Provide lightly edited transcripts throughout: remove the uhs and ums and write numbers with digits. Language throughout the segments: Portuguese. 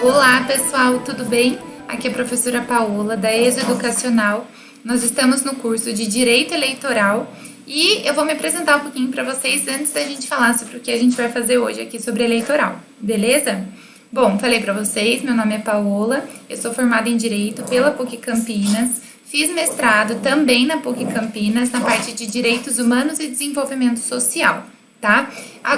Olá pessoal, tudo bem? Aqui é a professora Paola da ESO Educacional. Nós estamos no curso de Direito Eleitoral e eu vou me apresentar um pouquinho para vocês antes da gente falar sobre o que a gente vai fazer hoje aqui sobre eleitoral, beleza? Bom, falei para vocês, meu nome é Paola, eu sou formada em Direito pela PUC Campinas, fiz mestrado também na PUC Campinas na parte de Direitos Humanos e Desenvolvimento Social, tá?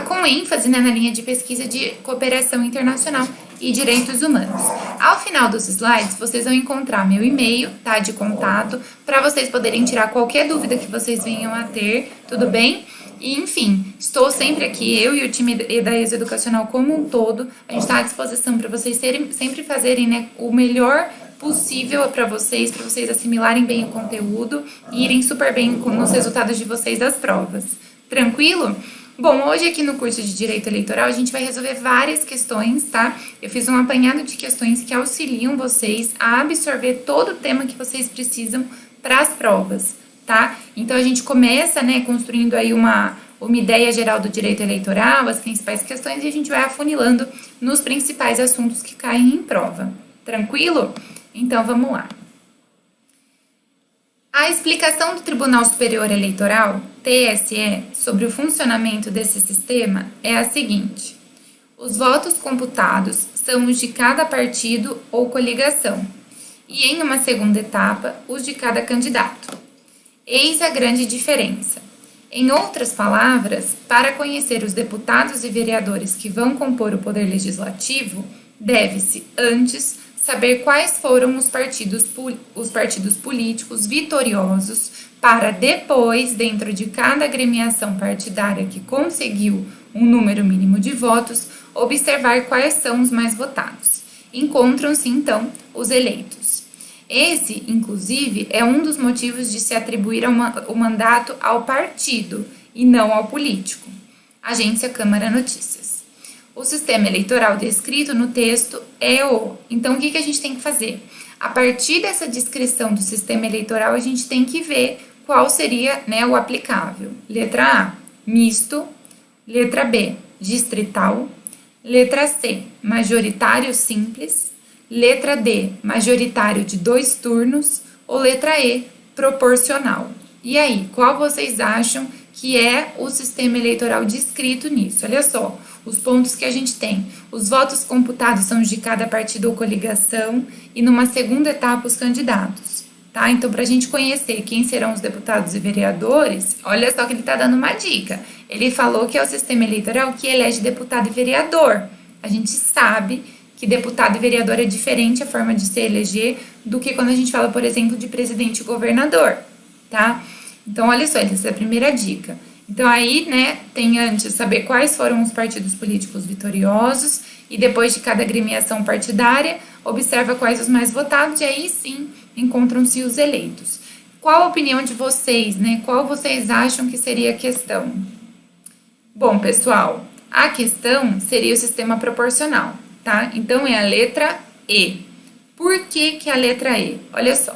Com ênfase, né, na linha de pesquisa de cooperação internacional e direitos humanos. Ao final dos slides, vocês vão encontrar meu e-mail, tá, de contato, para vocês poderem tirar qualquer dúvida que vocês venham a ter, tudo bem? E, enfim, estou sempre aqui, eu e o time da ESO Educacional como um todo, a gente está à disposição para vocês sempre fazerem, né, o melhor possível para vocês assimilarem bem o conteúdo e irem super bem nos resultados de vocês das provas. Tranquilo? Bom, hoje aqui no curso de Direito Eleitoral a gente vai resolver várias questões, tá? Eu fiz um apanhado de questões que auxiliam vocês a absorver todo o tema que vocês precisam para as provas, tá? Então a gente começa, né, construindo aí uma ideia geral do direito eleitoral, as principais questões, e a gente vai afunilando nos principais assuntos que caem em prova. Tranquilo? Então vamos lá. A explicação do Tribunal Superior Eleitoral, TSE, sobre o funcionamento desse sistema é a seguinte: os votos computados são os de cada partido ou coligação, e em uma segunda etapa, os de cada candidato. Eis a grande diferença. Em outras palavras, para conhecer os deputados e vereadores que vão compor o Poder Legislativo, deve-se, antes, saber quais foram os partidos políticos vitoriosos para depois, dentro de cada agremiação partidária que conseguiu um número mínimo de votos, observar quais são os mais votados. Encontram-se, então, os eleitos. Esse, inclusive, é um dos motivos de se atribuir o mandato ao partido e não ao político. Agência Câmara Notícias. O sistema eleitoral descrito no texto é o... Então, o que a gente tem que fazer? A partir dessa descrição do sistema eleitoral, a gente tem que ver qual seria, né, o aplicável. Letra A, misto. Letra B, distrital. Letra C, majoritário simples. Letra D, majoritário de 2 turnos. Ou letra E, proporcional. E aí, qual vocês acham que é o sistema eleitoral descrito nisso? Olha só, os pontos que a gente tem. Os votos computados são de cada partido ou coligação e numa segunda etapa os candidatos, tá? Então, para a gente conhecer quem serão os deputados e vereadores, olha só que ele está dando uma dica. Ele falou que é o sistema eleitoral que elege deputado e vereador. A gente sabe que deputado e vereador é diferente a forma de se eleger do que quando a gente fala, por exemplo, de presidente e governador, tá? Então, olha só, essa é a primeira dica. Então, aí, né, tem antes saber quais foram os partidos políticos vitoriosos e depois de cada agremiação partidária, observa quais os mais votados e aí sim encontram-se os eleitos. Qual a opinião de vocês, né? Qual vocês acham que seria a questão? Bom, pessoal, a questão seria o sistema proporcional, tá? Então, é a letra E. Por que a letra E? Olha só.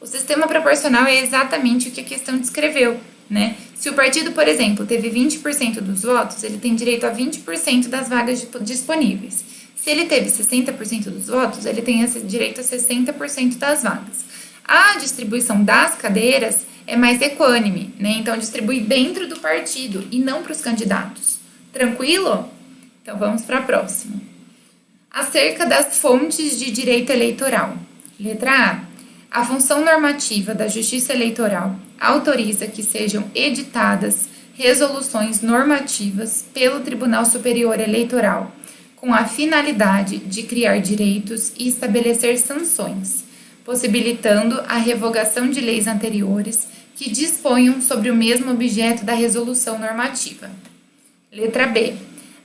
O sistema proporcional é exatamente o que a questão descreveu, né? Se o partido, por exemplo, teve 20% dos votos, ele tem direito a 20% das vagas disponíveis. Se ele teve 60% dos votos, ele tem direito a 60% das vagas. A distribuição das cadeiras é mais equânime, né? Então, distribui dentro do partido e não para os candidatos. Tranquilo? Então, vamos para a próxima. Acerca das fontes de direito eleitoral. Letra A. A função normativa da Justiça Eleitoral autoriza que sejam editadas resoluções normativas pelo Tribunal Superior Eleitoral, com a finalidade de criar direitos e estabelecer sanções, possibilitando a revogação de leis anteriores que disponham sobre o mesmo objeto da resolução normativa. Letra B.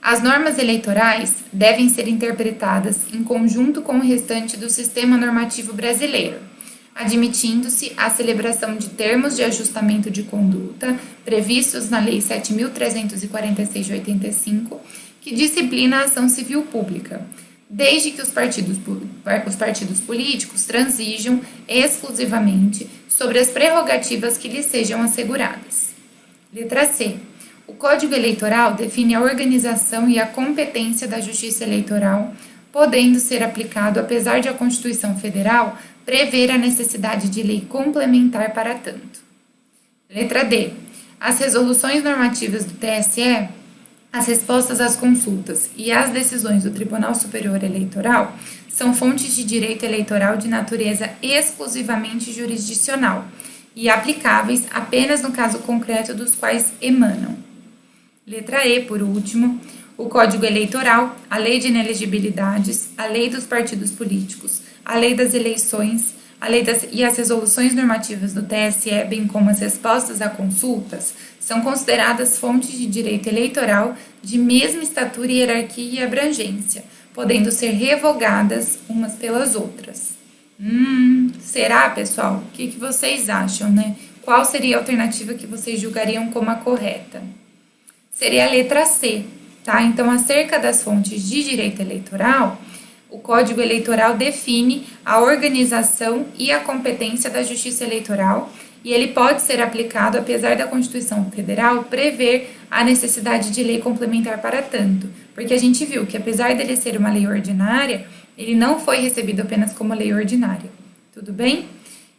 As normas eleitorais devem ser interpretadas em conjunto com o restante do sistema normativo brasileiro, admitindo-se a celebração de termos de ajustamento de conduta previstos na Lei 7.346 de 85, que disciplina a ação civil pública, desde que os partidos políticos transigam exclusivamente sobre as prerrogativas que lhes sejam asseguradas. Letra C. O Código Eleitoral define a organização e a competência da Justiça Eleitoral podendo ser aplicado apesar de a Constituição Federal prever a necessidade de lei complementar para tanto. Letra D. As resoluções normativas do TSE, as respostas às consultas e as decisões do Tribunal Superior Eleitoral são fontes de direito eleitoral de natureza exclusivamente jurisdicional e aplicáveis apenas no caso concreto dos quais emanam. Letra E, por último, o Código Eleitoral, a Lei de Inelegibilidades, a Lei dos Partidos Políticos, a Lei das Eleições, e as resoluções normativas do TSE, bem como as respostas a consultas, são consideradas fontes de direito eleitoral de mesma estatura, hierarquia e abrangência, podendo ser revogadas umas pelas outras. Será, pessoal? O que vocês acham, né? Qual seria a alternativa que vocês julgariam como a correta? Seria a letra C, tá? Então, acerca das fontes de direito eleitoral, o Código Eleitoral define a organização e a competência da Justiça Eleitoral e ele pode ser aplicado apesar da Constituição Federal prever a necessidade de lei complementar para tanto, porque a gente viu que apesar dele ser uma lei ordinária, ele não foi recebido apenas como lei ordinária, tudo bem?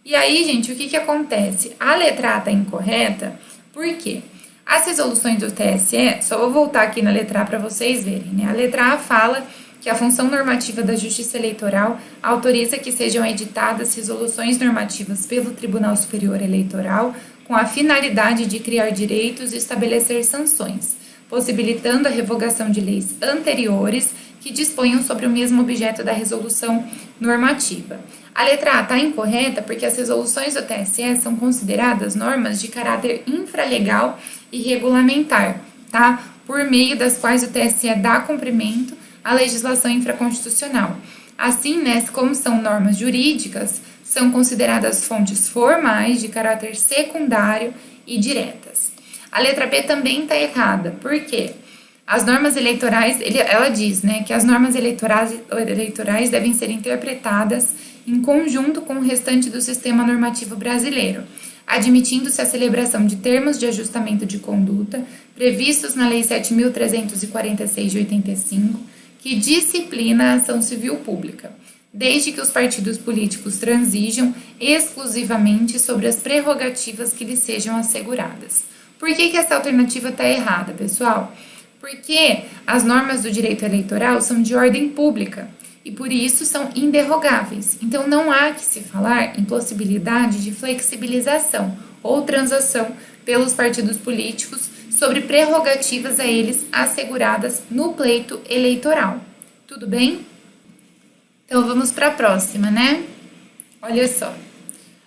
E aí, gente, o que acontece? A letra A está incorreta, por quê? As resoluções do TSE, só vou voltar aqui na letra A para vocês verem, né? A letra A fala que a função normativa da Justiça Eleitoral autoriza que sejam editadas resoluções normativas pelo Tribunal Superior Eleitoral com a finalidade de criar direitos e estabelecer sanções, possibilitando a revogação de leis anteriores que disponham sobre o mesmo objeto da resolução normativa. A letra A está incorreta porque as resoluções do TSE são consideradas normas de caráter infralegal e regulamentar, tá? Por meio das quais o TSE dá cumprimento à legislação infraconstitucional. Assim, né, como são normas jurídicas, são consideradas fontes formais de caráter secundário e diretas. A letra B também está errada, por quê? As normas eleitorais, ela diz, né, que as normas eleitorais devem ser interpretadas em conjunto com o restante do sistema normativo brasileiro, admitindo-se a celebração de termos de ajustamento de conduta previstos na Lei 7.346 de 85, que disciplina a ação civil pública, desde que os partidos políticos transigam exclusivamente sobre as prerrogativas que lhes sejam asseguradas. Por que essa alternativa está errada, pessoal? Porque as normas do direito eleitoral são de ordem pública e, por isso, são inderrogáveis. Então, não há que se falar em possibilidade de flexibilização ou transação pelos partidos políticos sobre prerrogativas a eles asseguradas no pleito eleitoral. Tudo bem? Então, vamos para a próxima, né? Olha só.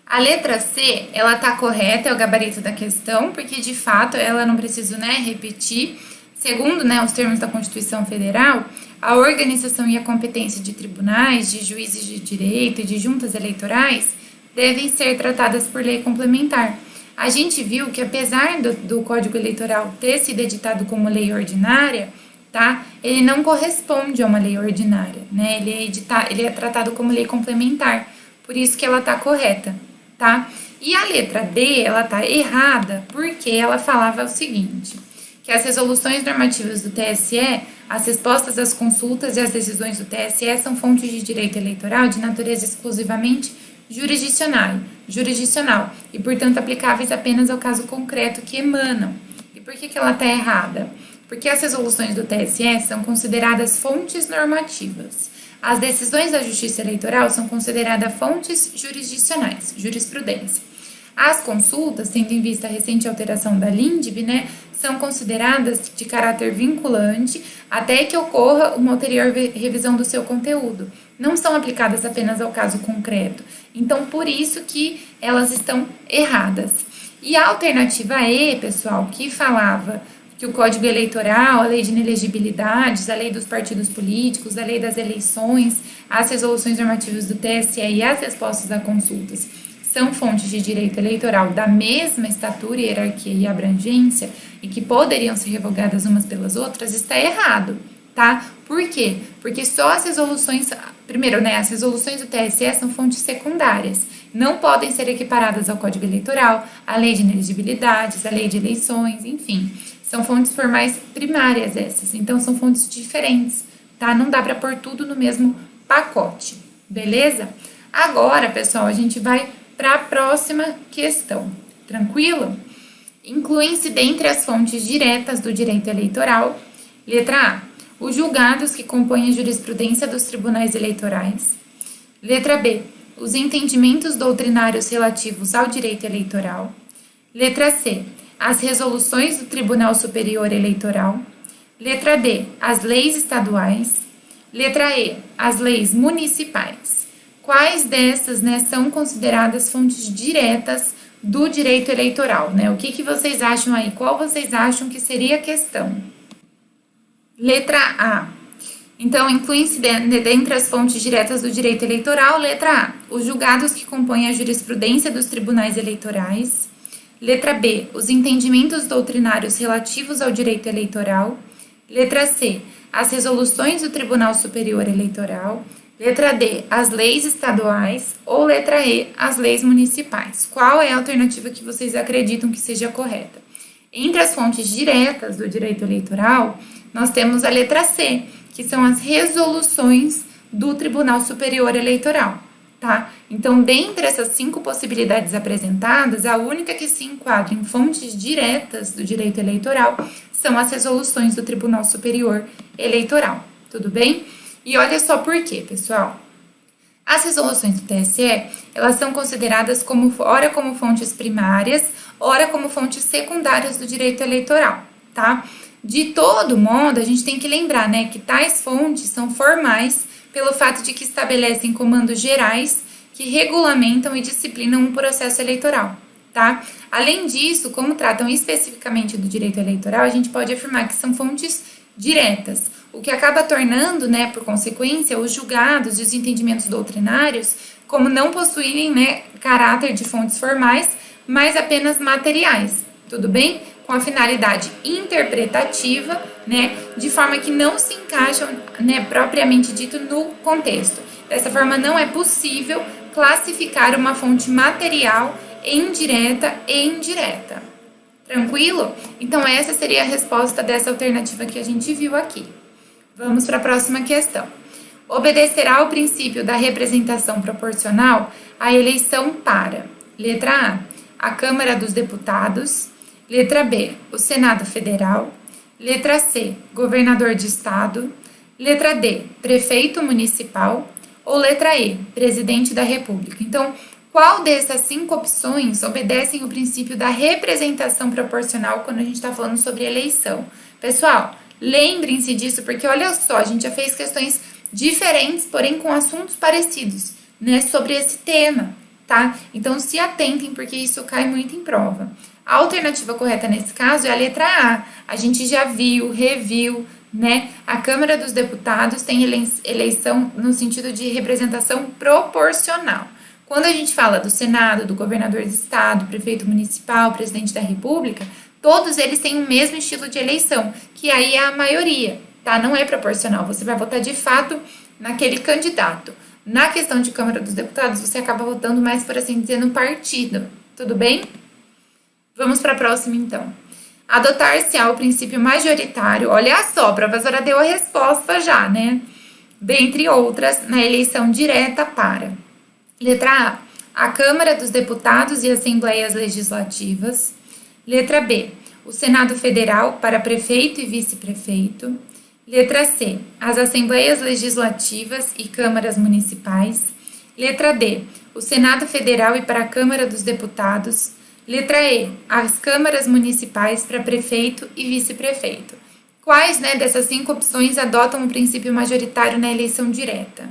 A letra C, ela tá correta, é o gabarito da questão, porque, de fato, ela não preciso, né, repetir. Segundo, né, os termos da Constituição Federal, a organização e a competência de tribunais, de juízes de direito e de juntas eleitorais devem ser tratadas por lei complementar. A gente viu que, apesar do Código Eleitoral ter sido editado como lei ordinária, tá? Ele não corresponde a uma lei ordinária, né? Ele é tratado como lei complementar, por isso que ela tá correta, tá? E a letra D, ela tá errada, porque ela falava o seguinte, que as resoluções normativas do TSE, as respostas às consultas e as decisões do TSE são fontes de direito eleitoral de natureza exclusivamente jurisdicional e, portanto, aplicáveis apenas ao caso concreto que emanam. E por que ela está errada? Porque as resoluções do TSE são consideradas fontes normativas. As decisões da Justiça Eleitoral são consideradas fontes jurisdicionais, jurisprudência. As consultas, tendo em vista a recente alteração da LINDB, né, são consideradas de caráter vinculante até que ocorra uma ulterior revisão do seu conteúdo. Não são aplicadas apenas ao caso concreto. Então, por isso que elas estão erradas. E a alternativa E, pessoal, que falava que o Código Eleitoral, a Lei de Inelegibilidades, a Lei dos Partidos Políticos, a Lei das Eleições, as resoluções normativas do TSE e as respostas a consultas são fontes de direito eleitoral da mesma estatura, hierarquia e abrangência e que poderiam ser revogadas umas pelas outras, está errado, tá? Por quê? Porque só as resoluções, primeiro, né, as resoluções do TSE são fontes secundárias, não podem ser equiparadas ao Código Eleitoral, à Lei de Inelegibilidades, à Lei de Eleições, enfim, são fontes formais primárias essas, então são fontes diferentes, tá? Não dá para pôr tudo no mesmo pacote, beleza? Agora, pessoal, a gente vai para a próxima questão, tranquilo? Incluem-se dentre as fontes diretas do direito eleitoral, letra A, os julgados que compõem a jurisprudência dos tribunais eleitorais. Letra B, os entendimentos doutrinários relativos ao direito eleitoral. Letra C, as resoluções do Tribunal Superior Eleitoral. Letra D, as leis estaduais. Letra E, as leis municipais. Quais dessas, né, são consideradas fontes diretas do direito eleitoral, né? O que vocês acham aí? Qual vocês acham que seria a questão? Letra A. Então, incluem-se dentre as fontes diretas do direito eleitoral, letra A, os julgados que compõem a jurisprudência dos tribunais eleitorais. Letra B, os entendimentos doutrinários relativos ao direito eleitoral. Letra C, as resoluções do Tribunal Superior Eleitoral. Letra D, as leis estaduais. Ou letra E, as leis municipais. Qual é a alternativa que vocês acreditam que seja correta? Entre as fontes diretas do direito eleitoral, nós temos a letra C, que são as resoluções do Tribunal Superior Eleitoral, tá? Então, dentre essas 5 possibilidades apresentadas, a única que se enquadra em fontes diretas do direito eleitoral são as resoluções do Tribunal Superior Eleitoral, tudo bem? E olha só por quê, pessoal. As resoluções do TSE, elas são consideradas como, ora como fontes primárias, ora como fontes secundárias do direito eleitoral, tá? De todo modo, a gente tem que lembrar, né, que tais fontes são formais pelo fato de que estabelecem comandos gerais que regulamentam e disciplinam um processo eleitoral, tá? Além disso, como tratam especificamente do direito eleitoral, a gente pode afirmar que são fontes diretas, o que acaba tornando, né, por consequência, os julgados e os entendimentos doutrinários como não possuírem, né, caráter de fontes formais, mas apenas materiais, tudo bem? Com a finalidade interpretativa, né, de forma que não se encaixam, né, propriamente dito no contexto. Dessa forma, não é possível classificar uma fonte material em direta e indireta. Tranquilo? Então, essa seria a resposta dessa alternativa que a gente viu aqui. Vamos para a próxima questão. Obedecerá ao princípio da representação proporcional a eleição para, letra A, a Câmara dos Deputados. Letra B, o Senado Federal. Letra C, governador de estado. Letra D, prefeito municipal. Ou letra E, presidente da República. Então, qual dessas 5 opções obedecem o princípio da representação proporcional quando a gente está falando sobre eleição? Pessoal, lembrem-se disso, porque olha só, a gente já fez questões diferentes, porém com assuntos parecidos, né, sobre esse tema, tá? Então, se atentem, porque isso cai muito em prova. A alternativa correta nesse caso é a letra A. A gente já viu, reviu, né? A Câmara dos Deputados tem eleição no sentido de representação proporcional. Quando a gente fala do Senado, do governador de estado, prefeito municipal, presidente da República, todos eles têm o mesmo estilo de eleição, que aí é a maioria, tá? Não é proporcional, você vai votar de fato naquele candidato. Na questão de Câmara dos Deputados, você acaba votando mais, por assim dizer, no partido, tudo bem? Vamos para a próxima, então. Adotar-se-á o princípio majoritário. Olha só, a professora deu a resposta já, né? Dentre outras, na eleição direta para. Letra A, a Câmara dos Deputados e Assembleias Legislativas. Letra B, o Senado Federal para prefeito e vice-prefeito. Letra C, as Assembleias Legislativas e Câmaras Municipais. Letra D, o Senado Federal e para a Câmara dos Deputados. Letra E, as câmaras municipais para prefeito e vice-prefeito. Quais, né, dessas 5 opções adotam o princípio majoritário na eleição direta?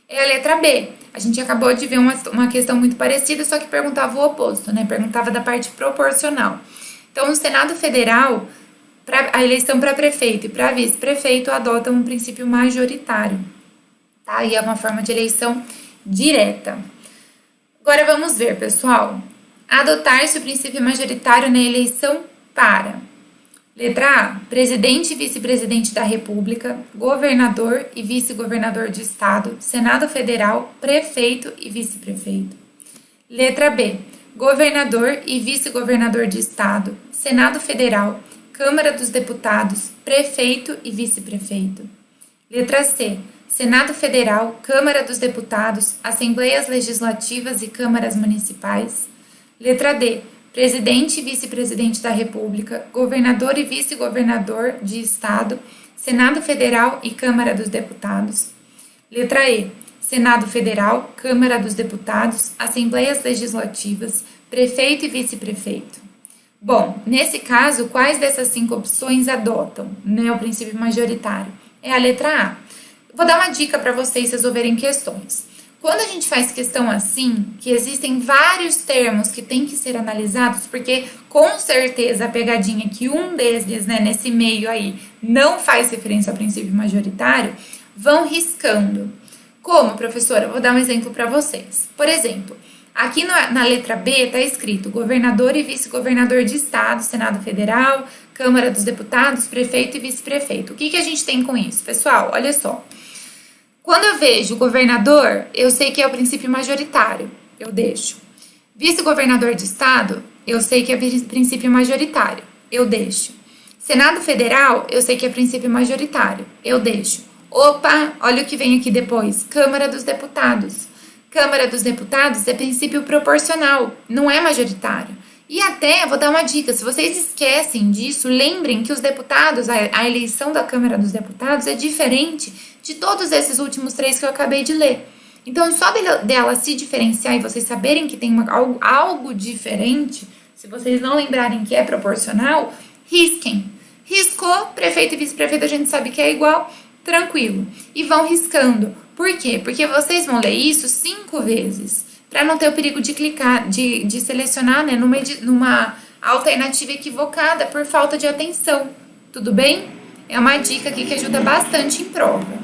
É a letra B. A gente acabou de ver uma questão muito parecida, só que perguntava o oposto, né? Perguntava da parte proporcional. Então, o Senado Federal, a eleição para prefeito e para vice-prefeito adotam um princípio majoritário, tá? E é uma forma de eleição direta. Agora vamos ver, pessoal. Adotar-se o princípio majoritário na eleição para. Letra A, presidente e vice-presidente da República, governador e vice-governador de estado, Senado Federal, prefeito e vice-prefeito. Letra B, governador e vice-governador de estado, Senado Federal, Câmara dos Deputados, prefeito e vice-prefeito. Letra C. Senado Federal, Câmara dos Deputados, Assembleias Legislativas e Câmaras Municipais. Letra D. Presidente e Vice-Presidente da República, Governador e Vice-Governador de Estado, Senado Federal e Câmara dos Deputados. Letra E. Senado Federal, Câmara dos Deputados, Assembleias Legislativas, Prefeito e Vice-Prefeito. Bom, nesse caso, quais dessas 5 opções adotam, o princípio majoritário? É a letra A. Vou dar uma dica para vocês resolverem questões. Quando a gente faz questão assim, que existem vários termos que têm que ser analisados, porque com certeza a pegadinha é que um deles, nesse meio aí, não faz referência ao princípio majoritário, vão riscando. Como, professora? Eu vou dar um exemplo para vocês. Por exemplo, aqui na letra B está escrito governador e vice-governador de estado, Senado Federal, Câmara dos Deputados, prefeito e vice-prefeito. O que a gente tem com isso? Pessoal, olha só. Quando eu vejo governador, eu sei que é o princípio majoritário, eu deixo. Vice-governador de estado, eu sei que é princípio majoritário, eu deixo. Senado Federal, eu sei que é princípio majoritário, eu deixo. Opa, olha o que vem aqui depois, Câmara dos Deputados. Câmara dos Deputados é princípio proporcional, não é majoritário. E até, vou dar uma dica, se vocês esquecem disso, lembrem que os deputados, a eleição da Câmara dos Deputados é diferente de todos esses últimos 3 que eu acabei de ler. Então, só dela se diferenciar e vocês saberem que tem algo diferente, se vocês não lembrarem que é proporcional, risquem. Riscou, prefeito e vice-prefeito a gente sabe que é igual, tranquilo. E vão riscando. Por quê? Porque vocês vão ler isso 5 vezes. Para não ter o perigo de clicar, de selecionar numa alternativa equivocada por falta de atenção. Tudo bem? É uma dica aqui que ajuda bastante em prova.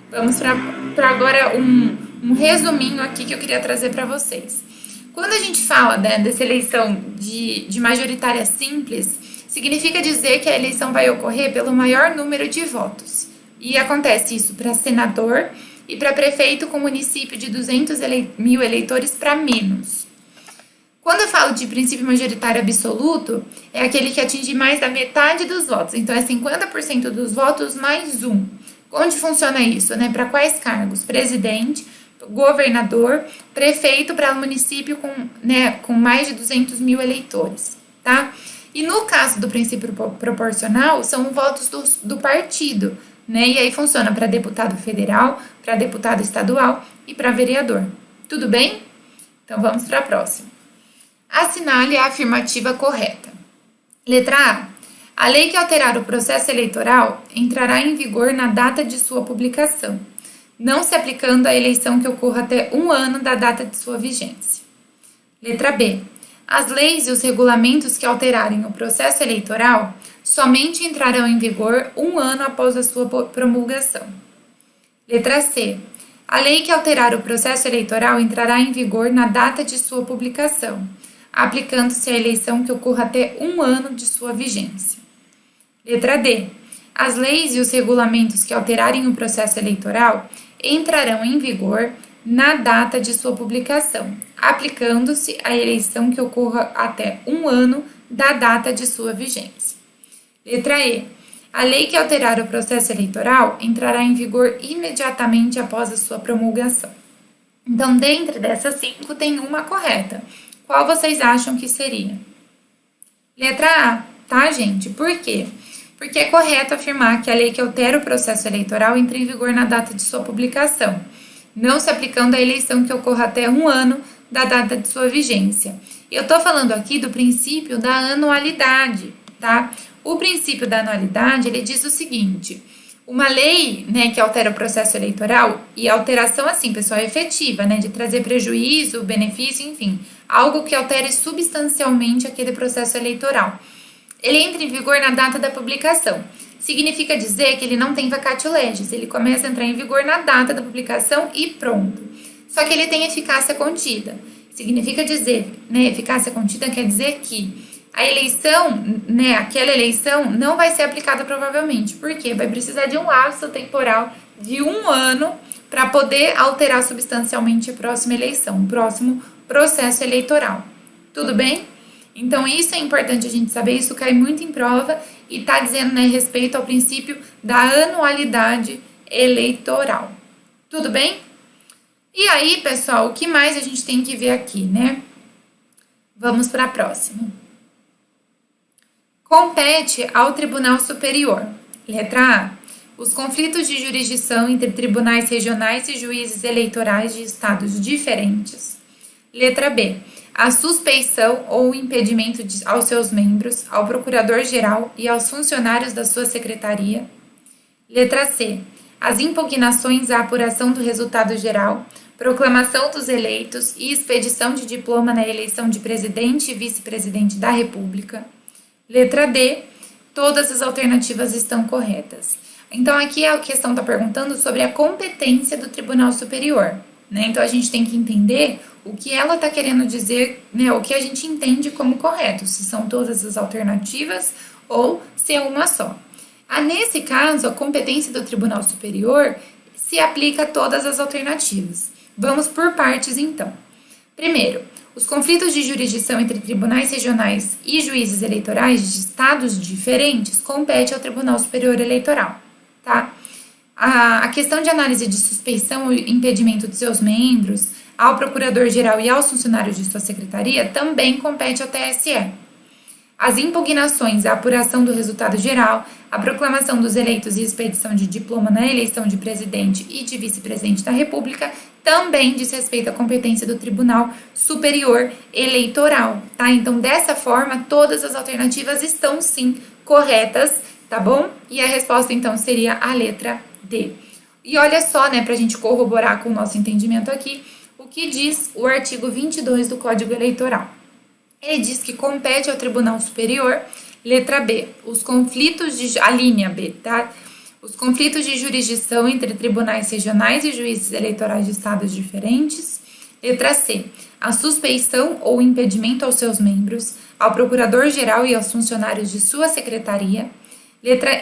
Vamos para agora um resuminho aqui que eu queria trazer para vocês. Quando a gente fala dessa eleição de majoritária simples, significa dizer que a eleição vai ocorrer pelo maior número de votos. E acontece isso para senador e para prefeito com município de 200 mil eleitores para menos. Quando eu falo de princípio majoritário absoluto, é aquele que atinge mais da metade dos votos. Então, é 50% dos votos mais um. Onde funciona isso? Para quais cargos? Presidente, governador, prefeito para município com mais de 200 mil eleitores, tá? E no caso do princípio proporcional, são votos do partido, E aí funciona para deputado federal, para deputado estadual e para vereador. Tudo bem? Então vamos para a próxima. Assinale a afirmativa correta. Letra A. A lei que alterar o processo eleitoral entrará em vigor na data de sua publicação, não se aplicando à eleição que ocorra até 1 ano da data de sua vigência. Letra B. As leis e os regulamentos que alterarem o processo eleitoral somente entrarão em vigor 1 ano após a sua promulgação. Letra C. A lei que alterar o processo eleitoral entrará em vigor na data de sua publicação, aplicando-se à eleição que ocorra até 1 ano de sua vigência. Letra D. As leis e os regulamentos que alterarem o processo eleitoral entrarão em vigor na data de sua publicação, aplicando-se à eleição que ocorra até 1 ano da data de sua vigência. Letra E. A lei que alterar o processo eleitoral entrará em vigor imediatamente após a sua promulgação. Então, dentre dessas 5, tem uma correta. Qual vocês acham que seria? Letra A, tá, gente? Por quê? Porque é correto afirmar que a lei que altera o processo eleitoral entra em vigor na data de sua publicação, não se aplicando à eleição que ocorra até 1 ano da data de sua vigência. Eu estou falando aqui do princípio da anualidade, tá? O princípio da anualidade, ele diz o seguinte: uma lei, que altera o processo eleitoral, e alteração assim, pessoal, efetiva, de trazer prejuízo, benefício, enfim, algo que altere substancialmente aquele processo eleitoral. Ele entra em vigor na data da publicação. Significa dizer que ele não tem vacatio legis, ele começa a entrar em vigor na data da publicação e pronto. Só que ele tem eficácia contida. Significa dizer, eficácia contida quer dizer que a eleição, aquela eleição não vai ser aplicada provavelmente. Por quê? Vai precisar de um lapso temporal de 1 ano para poder alterar substancialmente a próxima eleição, o próximo processo eleitoral. Tudo bem? Então, isso é importante a gente saber, isso cai muito em prova e está dizendo respeito ao princípio da anualidade eleitoral. Tudo bem? E aí, pessoal, o que mais a gente tem que ver aqui, né? Vamos para a próxima. Compete ao Tribunal Superior. Letra A. Os conflitos de jurisdição entre tribunais regionais e juízes eleitorais de estados diferentes. Letra B. A suspeição ou impedimento aos seus membros, ao procurador-geral e aos funcionários da sua secretaria. Letra C. As impugnações à apuração do resultado geral, proclamação dos eleitos e expedição de diploma na eleição de presidente e vice-presidente da República. Letra D. Todas as alternativas estão corretas. Então, aqui a questão está perguntando sobre a competência do Tribunal Superior, né? Então, a gente tem que entender o que ela está querendo dizer, né? O que a gente entende como correto, se são todas as alternativas ou se é uma só. Nesse caso, a competência do Tribunal Superior se aplica a todas as alternativas. Vamos por partes, então. Primeiro, os conflitos de jurisdição entre tribunais regionais e juízes eleitorais de estados diferentes compete ao Tribunal Superior Eleitoral, tá? A questão de análise de suspeição e impedimento de seus membros ao Procurador-Geral e aos funcionários de sua secretaria também compete ao TSE. As impugnações à apuração do resultado geral, a proclamação dos eleitos e expedição de diploma na eleição de presidente e de vice-presidente da República também diz respeito à competência do Tribunal Superior Eleitoral, tá? Então, dessa forma, todas as alternativas estão, sim, corretas, tá bom? E a resposta, então, seria a letra D. E olha só, né, pra gente corroborar com o nosso entendimento aqui, o que diz o artigo 22 do Código Eleitoral. Ele diz que compete ao Tribunal Superior, letra B, os conflitos de... a linha B, tá? Os conflitos de jurisdição entre tribunais regionais e juízes eleitorais de estados diferentes. Letra C, a suspeição ou impedimento aos seus membros, ao procurador-geral e aos funcionários de sua secretaria.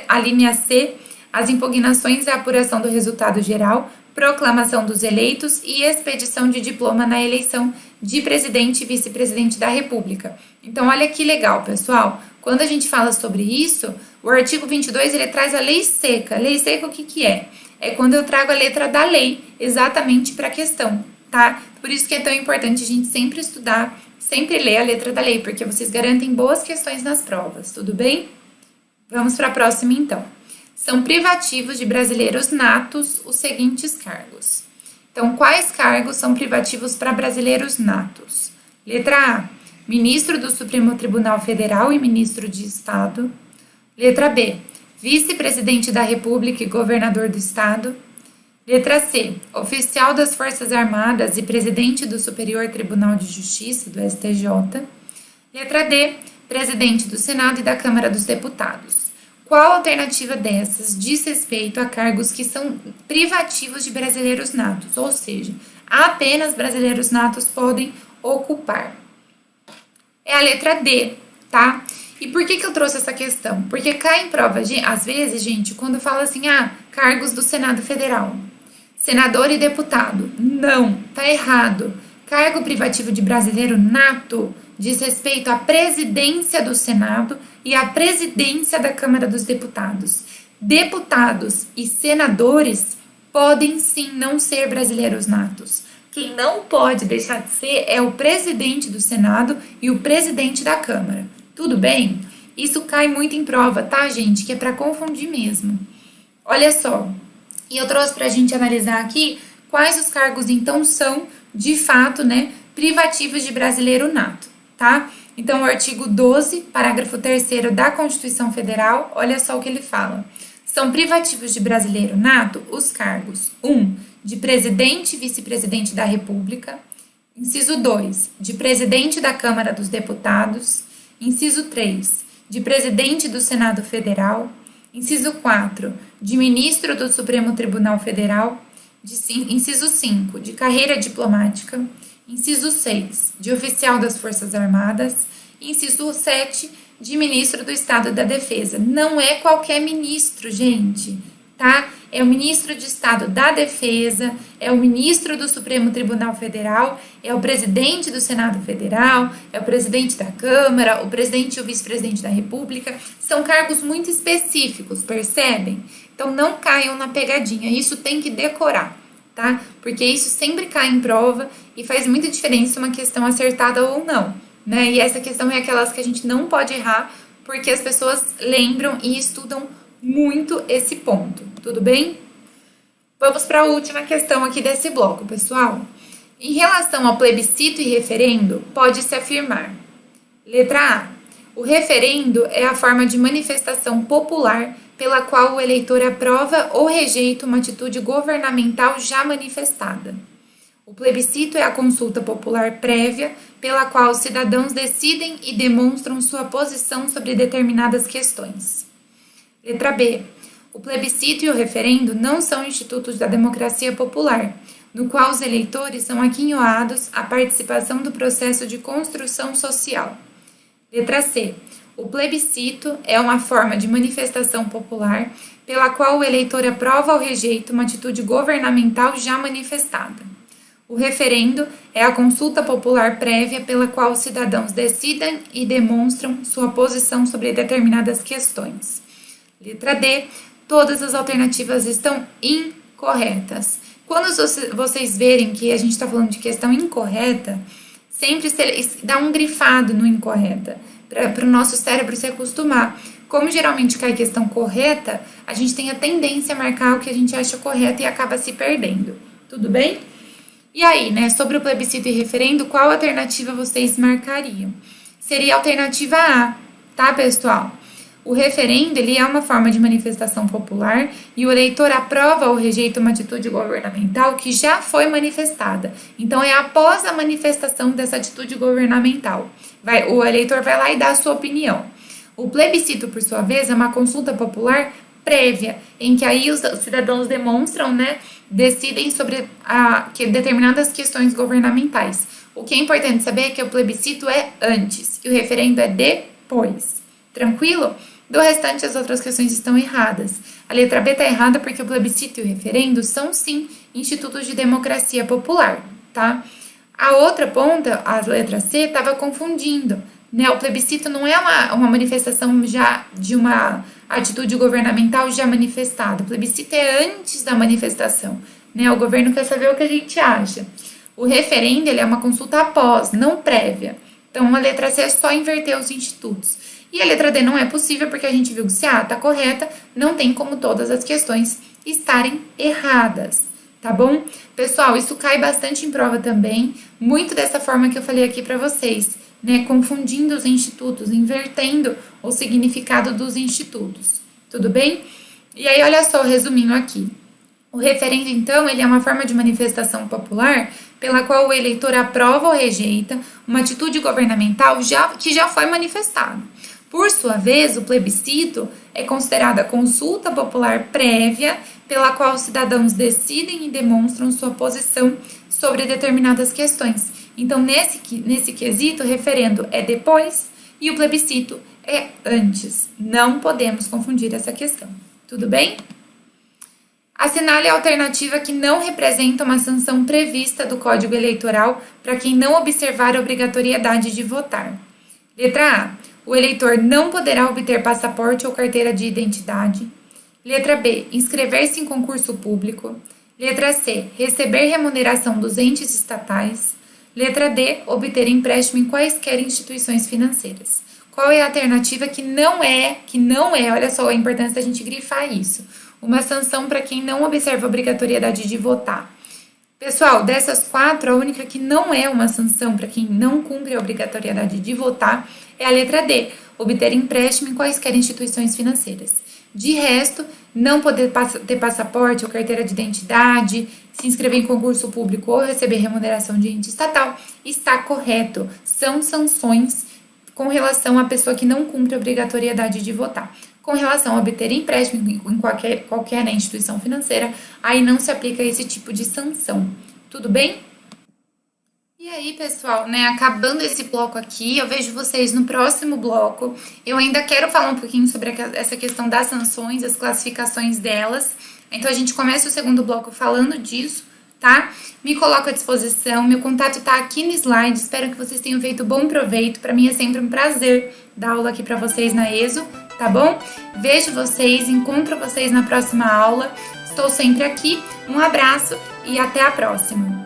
A linha C, as impugnações à apuração do resultado geral, proclamação dos eleitos e expedição de diploma na eleição de presidente e vice-presidente da República. Então, olha que legal, pessoal. Quando a gente fala sobre isso, o artigo 22, ele traz a lei seca. Lei seca, o que que é? É quando eu trago a letra da lei exatamente para a questão, tá? Por isso que é tão importante a gente sempre estudar, sempre ler a letra da lei, porque vocês garantem boas questões nas provas, tudo bem? Vamos para a próxima, então. São privativos de brasileiros natos os seguintes cargos. Então, quais cargos são privativos para brasileiros natos? Letra A, ministro do Supremo Tribunal Federal e ministro de Estado. Letra B, vice-presidente da República e governador do Estado. Letra C, oficial das Forças Armadas e presidente do Superior Tribunal de Justiça, do STJ. Letra D, presidente do Senado e da Câmara dos Deputados. Qual alternativa dessas diz respeito a cargos que são privativos de brasileiros natos, ou seja, apenas brasileiros natos podem ocupar? É a letra D, tá? E por que eu trouxe essa questão? Porque cai em prova, às vezes, gente, quando fala assim, cargos do Senado Federal, senador e deputado. Não, tá errado. Cargo privativo de brasileiro nato diz respeito à presidência do Senado e à presidência da Câmara dos Deputados. Deputados e senadores podem sim não ser brasileiros natos. Quem não pode deixar de ser é o presidente do Senado e o presidente da Câmara. Tudo bem? Isso cai muito em prova, tá, gente? Que é para confundir mesmo. Olha só. E eu trouxe para a gente analisar aqui quais os cargos, então, são, de fato, né, privativos de brasileiro nato, tá? Então, o artigo 12, parágrafo 3º da Constituição Federal, olha só o que ele fala. São privativos de brasileiro nato os cargos 1. De presidente e vice-presidente da República. Inciso 2. De presidente da Câmara dos Deputados. Inciso 3. De presidente do Senado Federal. Inciso 4. De ministro do Supremo Tribunal Federal. Inciso 5. De carreira diplomática. Inciso 6. De oficial das Forças Armadas. Inciso 7. De ministro do Estado da Defesa. Não é qualquer ministro, gente, tá? é o ministro de Estado da Defesa, é o ministro do Supremo Tribunal Federal, é o presidente do Senado Federal, é o presidente da Câmara, o presidente e o vice-presidente da República. São cargos muito específicos, percebem? Então não caiam na pegadinha, isso tem que decorar, tá? Porque isso sempre cai em prova e faz muita diferença uma questão acertada ou não, né? E essa questão é aquelas que a gente não pode errar, porque as pessoas lembram e estudam muito esse ponto, tudo bem? Vamos para a última questão aqui desse bloco, pessoal. Em relação ao plebiscito e referendo, pode-se afirmar. Letra A. O referendo é a forma de manifestação popular pela qual o eleitor aprova ou rejeita uma atitude governamental já manifestada. O plebiscito é a consulta popular prévia pela qual os cidadãos decidem e demonstram sua posição sobre determinadas questões. Letra B. O plebiscito e o referendo não são institutos da democracia popular, no qual os eleitores são aquinhoados à participação do processo de construção social. Letra C. O plebiscito é uma forma de manifestação popular pela qual o eleitor aprova ou rejeita uma atitude governamental já manifestada. O referendo é a consulta popular prévia pela qual os cidadãos decidem e demonstram sua posição sobre determinadas questões. Letra D. Todas as alternativas estão incorretas. Quando vocês verem que a gente está falando de questão incorreta, sempre dá um grifado no incorreta, para o nosso cérebro se acostumar. Como geralmente cai questão correta, a gente tem a tendência a marcar o que a gente acha correto e acaba se perdendo. Tudo bem? E aí, né, sobre o plebiscito e referendo, qual alternativa vocês marcariam? Seria a alternativa A, tá, pessoal? O referendo, ele é uma forma de manifestação popular e o eleitor aprova ou rejeita uma atitude governamental que já foi manifestada. Então, é após a manifestação dessa atitude governamental. O eleitor vai lá e dá a sua opinião. O plebiscito, por sua vez, é uma consulta popular prévia, em que aí os cidadãos demonstram, né, decidem sobre determinadas questões governamentais. O que é importante saber é que o plebiscito é antes e o referendo é depois. Tranquilo? Do restante, as outras questões estão erradas. A letra B está errada porque o plebiscito e o referendo são, sim, institutos de democracia popular, tá? A outra ponta, a letra C, estava confundindo, né? O plebiscito não é uma manifestação já de uma atitude governamental já manifestada. O plebiscito é antes da manifestação, né? O governo quer saber o que a gente acha. O referendo, ele é uma consulta após, não prévia. Então, a letra C é só inverter os institutos. E a letra D não é possível porque a gente viu que se a A está correta, não tem como todas as questões estarem erradas, tá bom? Pessoal, isso cai bastante em prova também, muito dessa forma que eu falei aqui para vocês, né? Confundindo os institutos, invertendo o significado dos institutos, tudo bem? E aí, olha só, resumindo aqui. O referendo, então, ele é uma forma de manifestação popular pela qual o eleitor aprova ou rejeita uma atitude governamental que já foi manifestada. Por sua vez, o plebiscito é considerado a consulta popular prévia pela qual os cidadãos decidem e demonstram sua posição sobre determinadas questões. Então, nesse quesito, o referendo é depois e o plebiscito é antes. Não podemos confundir essa questão. Tudo bem? Assinale a alternativa que não representa uma sanção prevista do Código Eleitoral para quem não observar a obrigatoriedade de votar. Letra A. O eleitor não poderá obter passaporte ou carteira de identidade. Letra B. Inscrever-se em concurso público. Letra C. Receber remuneração dos entes estatais. Letra D. Obter empréstimo em quaisquer instituições financeiras. Qual é a alternativa que não é, olha só a importância da gente grifar isso, uma sanção para quem não observa a obrigatoriedade de votar? Pessoal, dessas quatro, a única que não é uma sanção para quem não cumpre a obrigatoriedade de votar é a letra D, obter empréstimo em quaisquer instituições financeiras. De resto, não poder ter passaporte ou carteira de identidade, se inscrever em concurso público ou receber remuneração de ente estatal, está correto. São sanções com relação à pessoa que não cumpre a obrigatoriedade de votar. Com relação a obter empréstimo em qualquer instituição financeira, aí não se aplica esse tipo de sanção. Tudo bem? E aí, pessoal, né, acabando esse bloco aqui, eu vejo vocês no próximo bloco. Eu ainda quero falar um pouquinho sobre essa questão das sanções, as classificações delas, Então a gente começa o segundo bloco falando disso, tá? Me coloco à disposição, meu contato tá aqui no slide, espero que vocês tenham feito bom proveito. Para mim é sempre um prazer dar aula aqui para vocês na ESO, tá bom? Vejo vocês, encontro vocês na próxima aula, estou sempre aqui, um abraço e até a próxima!